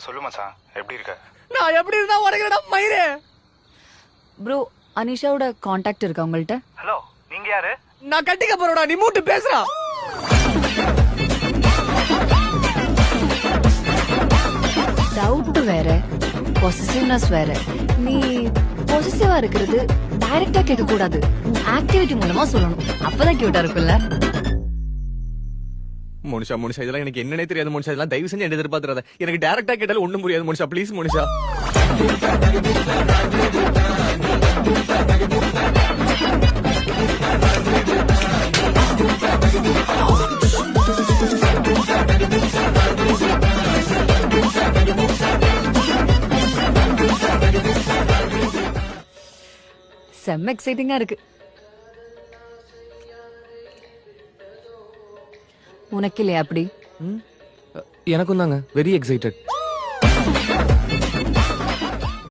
சொல்லு மச்சான், எப்படி இருக்க? நான் எப்படி இருந்தா உனக்கு மயிரே. ப்ரோ அனிஷாவோட காண்டாக்ட் இருக்கா உங்கள்கிட்ட? ஹலோ, நீங்க யாரு? நான் கட்டிக்க போறோடா, நீ மூட்டு பேசுறா. டவுட் வேற, பொசசிவ்னஸ் வேற. நீ பொசசிவா இருக்கிறது டைரக்டா கேட்க கூடாது, ஆக்டிவிட்டி மூலமா சொல்லணும். அப்பதான் கியூட்டா இருக்கும்ல. மோனிஷா மோனிஷா இதெல்லாம் எனக்கு என்னன்னே தெரியாது மோனிஷா. இதெல்லாம் தயவு செஞ்சு என்ன எதிர்பார்த்துறாத. எனக்கு டைரக்டா கேட்டாலும் ஒண்ணும் புரியாது மோனிஷா. ப்ளீஸ் மோனிஷா. செம்ம எக்ஸைட்டிங்கா இருக்கு. உனக்கு இல்லையா அப்படி? எனக்கும் தாங்க வெரி எக்ஸைட்டட்.